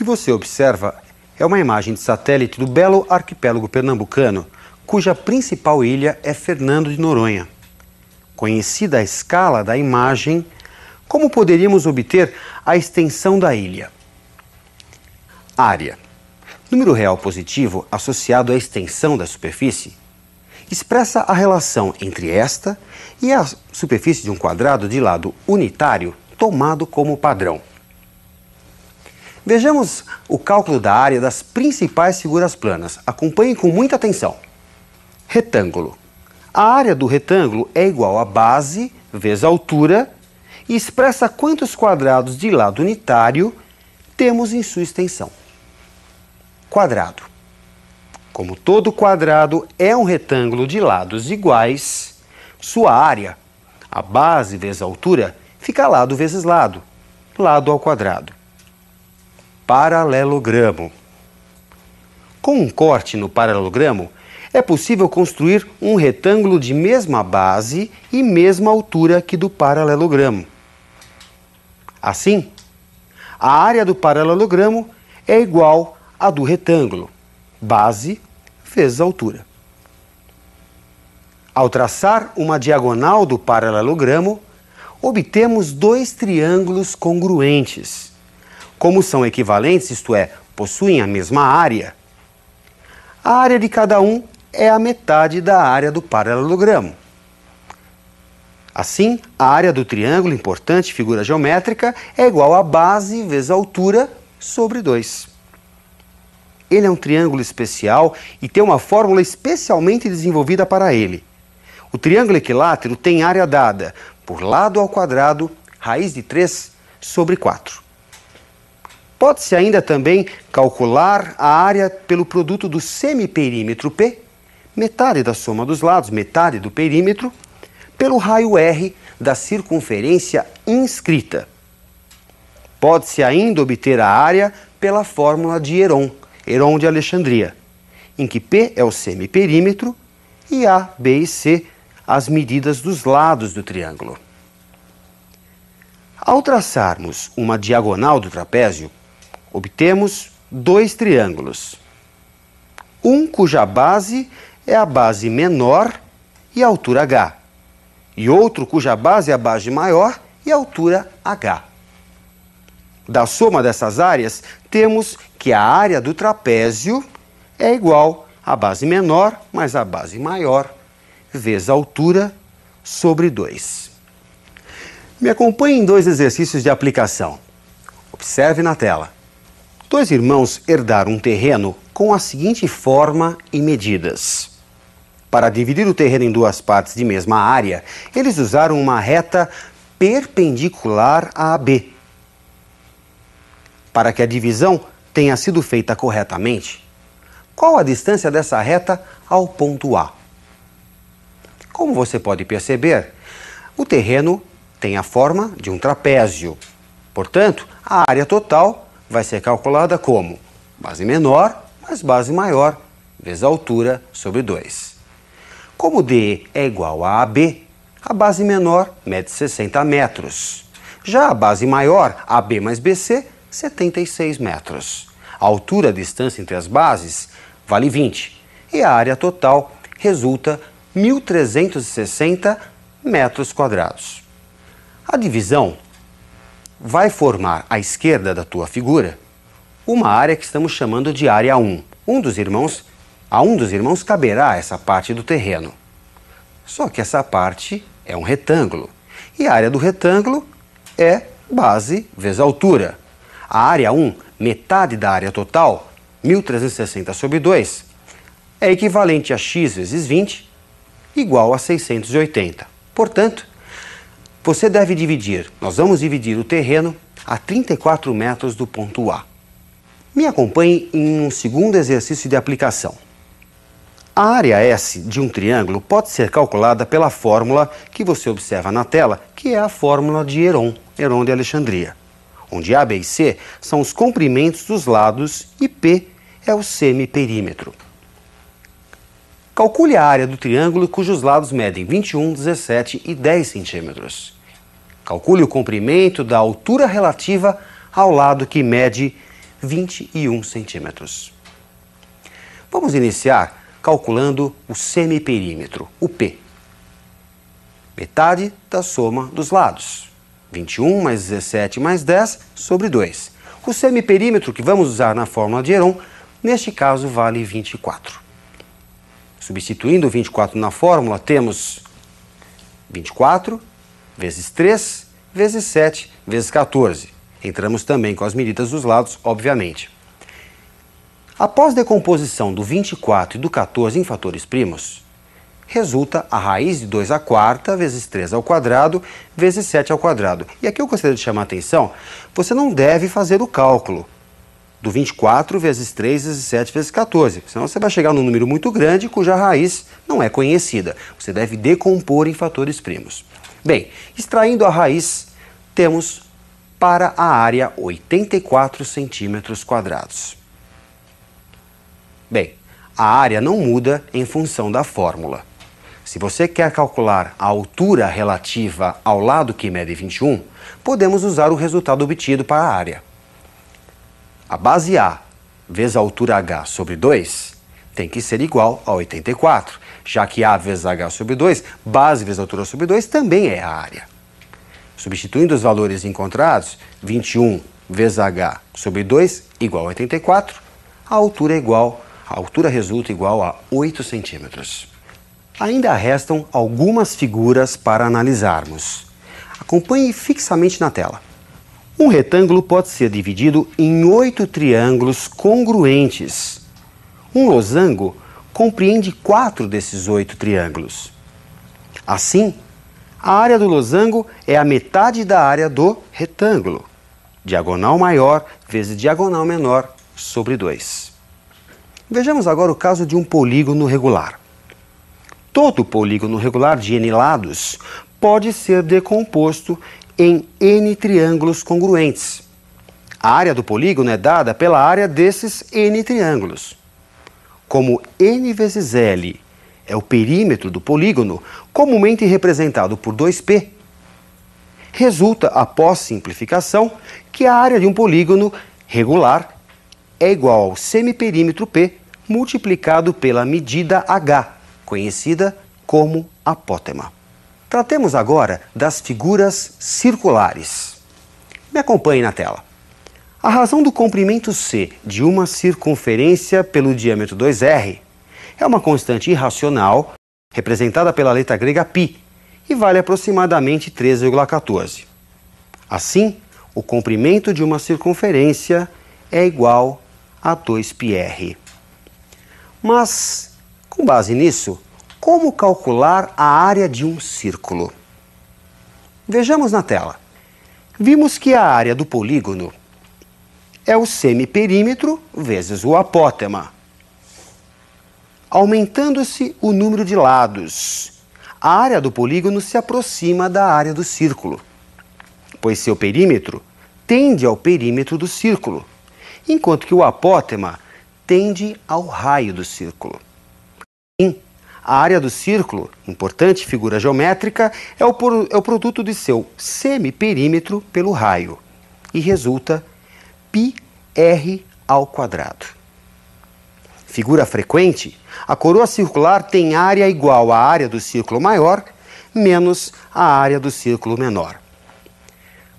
você observa é uma imagem de satélite do belo arquipélago pernambucano, cuja principal ilha é Fernando de Noronha. Conhecida a escala da imagem, como poderíamos obter a extensão da ilha? Área. Número real positivo associado à extensão da superfície expressa a relação entre esta e a superfície de um quadrado de lado unitário tomado como padrão. Vejamos o cálculo da área das principais figuras planas. Acompanhe com muita atenção. Retângulo. A área do retângulo é igual a base vezes a altura e expressa quantos quadrados de lado unitário temos em sua extensão. Quadrado. Como todo quadrado é um retângulo de lados iguais, sua área, a base vezes a altura, fica lado vezes lado, lado ao quadrado. Paralelogramo. Com um corte no paralelogramo, é possível construir um retângulo de mesma base e mesma altura que do paralelogramo. Assim, a área do paralelogramo é igual à do retângulo, base vezes altura. Ao traçar uma diagonal do paralelogramo, obtemos dois triângulos congruentes. Como são equivalentes, isto é, possuem a mesma área, a área de cada um é a metade da área do paralelogramo. Assim, a área do triângulo, importante figura geométrica, é igual a base vezes a altura sobre 2. Ele é um triângulo especial e tem uma fórmula especialmente desenvolvida para ele. O triângulo equilátero tem área dada por lado ao quadrado, raiz de 3 sobre 4. Pode-se ainda também calcular a área pelo produto do semiperímetro P, metade da soma dos lados, metade do perímetro, pelo raio R da circunferência inscrita. Pode-se ainda obter a área pela fórmula de Heron de Alexandria, em que P é o semiperímetro e A, B e C as medidas dos lados do triângulo. Ao traçarmos uma diagonal do trapézio, obtemos dois triângulos. Um cuja base é a base menor e a altura H, e outro cuja base é a base maior e a altura H. Da soma dessas áreas, temos que a área do trapézio é igual à base menor mais a base maior vezes a altura sobre 2. Me acompanhe em dois exercícios de aplicação. Observe na tela. Dois irmãos herdaram um terreno com a seguinte forma e medidas. Para dividir o terreno em duas partes de mesma área, eles usaram uma reta perpendicular a AB. Para que a divisão tenha sido feita corretamente, qual a distância dessa reta ao ponto A? Como você pode perceber, o terreno tem a forma de um trapézio. Portanto, a área total vai ser calculada como base menor mais base maior vezes a altura sobre 2. Como D é igual a AB, a base menor mede 60 metros. Já a base maior, AB mais BC, 76 metros. A altura, a distância entre as bases, vale 20. E a área total resulta 1.360 metros quadrados. A divisão vai formar à esquerda da tua figura uma área que estamos chamando de área 1. A um dos irmãos caberá essa parte do terreno. Só que essa parte é um retângulo. E a área do retângulo é base vezes altura. A área 1, metade da área total, 1.360 sobre 2, é equivalente a x vezes 20, igual a 680. Portanto, você deve dividir, nós vamos dividir o terreno a 34 metros do ponto A. Me acompanhe em um segundo exercício de aplicação. A área S de um triângulo pode ser calculada pela fórmula que você observa na tela, que é a fórmula de Heron de Alexandria, onde A, B e C são os comprimentos dos lados e P é o semiperímetro. Calcule a área do triângulo cujos lados medem 21, 17 e 10 centímetros. Calcule o comprimento da altura relativa ao lado que mede 21 centímetros. Vamos iniciar calculando o semiperímetro, o P. Metade da soma dos lados. 21 mais 17 mais 10 sobre 2. O semiperímetro que vamos usar na fórmula de Heron, neste caso, vale 24. Substituindo o 24 na fórmula, temos 24 vezes 3 vezes 7 vezes 14. Entramos também com as medidas dos lados, obviamente. Após decomposição do 24 e do 14 em fatores primos, resulta a raiz de 2 à quarta vezes 3 ao quadrado vezes 7 ao quadrado. E aqui eu gostaria de chamar a atenção, você não deve fazer o cálculo do 24 vezes 3 vezes 7 vezes 14, senão você vai chegar num número muito grande cuja raiz não é conhecida. Você deve decompor em fatores primos. Bem, extraindo a raiz, temos para a área 84 centímetros quadrados. Bem, a área não muda em função da fórmula. Se você quer calcular a altura relativa ao lado que mede 21, podemos usar o resultado obtido para a área. A base A vezes a altura H sobre 2 tem que ser igual a 84, já que A vezes H sobre 2, base vezes altura sobre 2, também é a área. Substituindo os valores encontrados, 21 vezes H sobre 2 igual a 84, a altura resulta igual a 8 centímetros. Ainda restam algumas figuras para analisarmos. Acompanhe fixamente na tela. Um retângulo pode ser dividido em 8 triângulos congruentes. Um losango compreende 4 desses 8 triângulos. Assim, a área do losango é a metade da área do retângulo. Diagonal maior vezes diagonal menor sobre 2. Vejamos agora o caso de um polígono regular. Todo polígono regular de n lados pode ser decomposto em n triângulos congruentes. A área do polígono é dada pela área desses n triângulos. Como n vezes L é o perímetro do polígono, comumente representado por 2π, resulta, após simplificação, que a área de um polígono regular é igual ao semiperímetro P multiplicado pela medida H, conhecida como apótema. Tratemos agora das figuras circulares. Me acompanhe na tela. A razão do comprimento C de uma circunferência pelo diâmetro 2r é uma constante irracional representada pela letra grega π e vale aproximadamente 13,14. Assim, o comprimento de uma circunferência é igual a 2πr. Mas, com base nisso, como calcular a área de um círculo? Vejamos na tela. Vimos que a área do polígono é o semiperímetro vezes o apótema. Aumentando-se o número de lados, a área do polígono se aproxima da área do círculo, pois seu perímetro tende ao perímetro do círculo, enquanto que o apótema tende ao raio do círculo. A área do círculo, importante figura geométrica, é o produto de seu semiperímetro pelo raio e resulta πr ao quadrado. Figura frequente, a coroa circular tem área igual à área do círculo maior menos a área do círculo menor.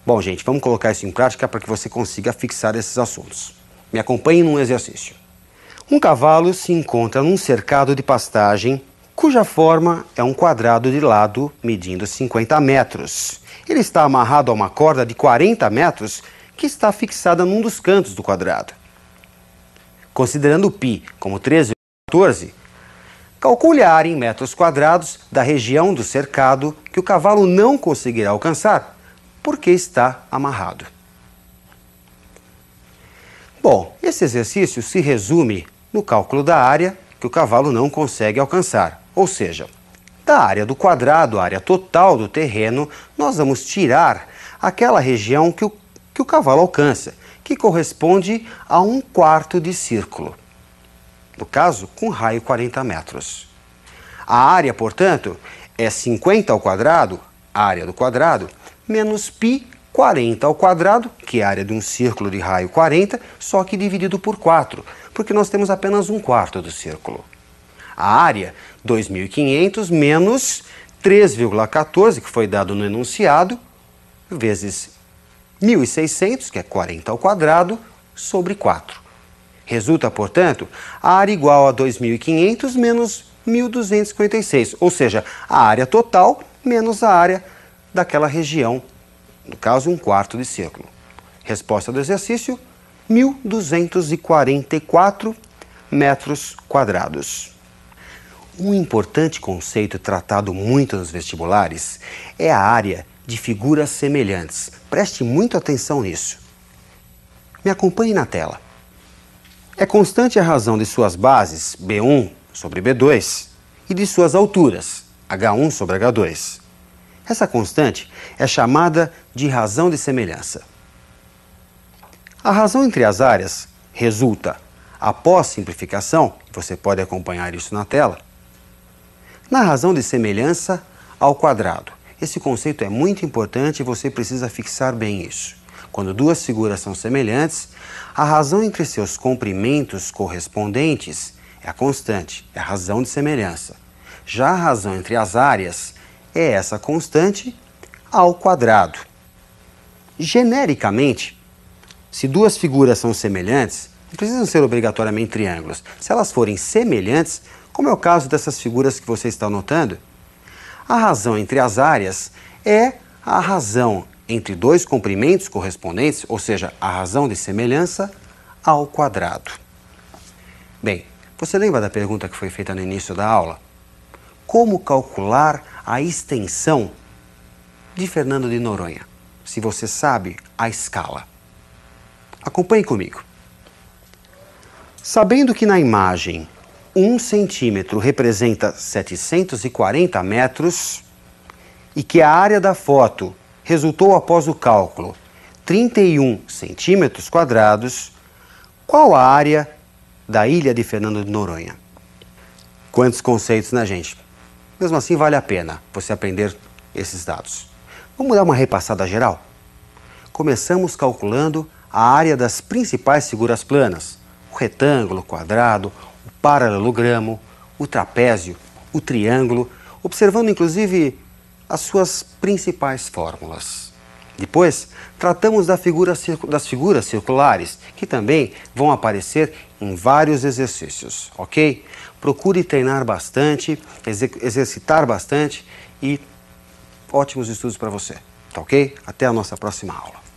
Bom, gente, vamos colocar isso em prática para que você consiga fixar esses assuntos. Me acompanhe num exercício. Um cavalo se encontra num cercado de pastagem cuja forma é um quadrado de lado medindo 50 metros. Ele está amarrado a uma corda de 40 metros que está fixada num dos cantos do quadrado. Considerando π como 13,14, calcule a área em metros quadrados da região do cercado que o cavalo não conseguirá alcançar porque está amarrado. Bom, esse exercício se resume no cálculo da área que o cavalo não consegue alcançar, ou seja, da área do quadrado, a área total do terreno, nós vamos tirar aquela região que o cavalo alcança, que corresponde a 1/4 de círculo. No caso, com raio 40 metros. A área, portanto, é 50 ao quadrado, área do quadrado, menos π 40 ao quadrado, que é a área de um círculo de raio 40, só que dividido por 4, porque nós temos apenas 1/4 do círculo. A área, 2.500 menos 3,14, que foi dado no enunciado, vezes 1.600, que é 40 ao quadrado, sobre 4. Resulta, portanto, a área igual a 2.500 menos 1.256, ou seja, a área total menos a área daquela região, no caso, 1/4 de círculo. Resposta do exercício, 1.244 metros quadrados. Um importante conceito tratado muito nos vestibulares é a área de figuras semelhantes. Preste muita atenção nisso. Me acompanhe na tela. É constante a razão de suas bases, B1 sobre B2, e de suas alturas, H1 sobre H2. Essa constante é chamada de razão de semelhança. A razão entre as áreas resulta, após simplificação, você pode acompanhar isso na tela, na razão de semelhança ao quadrado. Esse conceito é muito importante e você precisa fixar bem isso. Quando duas figuras são semelhantes, a razão entre seus comprimentos correspondentes é a constante, é a razão de semelhança. Já a razão entre as áreas é essa constante ao quadrado. Genericamente, se duas figuras são semelhantes, não precisam ser obrigatoriamente triângulos. Se elas forem semelhantes, como é o caso dessas figuras que você está notando, a razão entre as áreas é a razão entre dois comprimentos correspondentes, ou seja, a razão de semelhança ao quadrado. Bem, você lembra da pergunta que foi feita no início da aula? Como calcular a extensão de Fernando de Noronha, se você sabe a escala? Acompanhe comigo. Sabendo que na imagem 1 centímetro representa 740 metros e que a área da foto resultou após o cálculo 31 centímetros quadrados, qual a área da ilha de Fernando de Noronha? Quantos conceitos, né, gente? Mesmo assim, vale a pena você aprender esses dados. Vamos dar uma repassada geral? Começamos calculando a área das principais figuras planas: o retângulo, o quadrado, o paralelogramo, o trapézio, o triângulo, observando inclusive as suas principais fórmulas. Depois, tratamos das figuras circulares, que também vão aparecer em vários exercícios, ok? Procure treinar bastante, exercitar bastante e ótimos estudos para você, tá ok? Até a nossa próxima aula.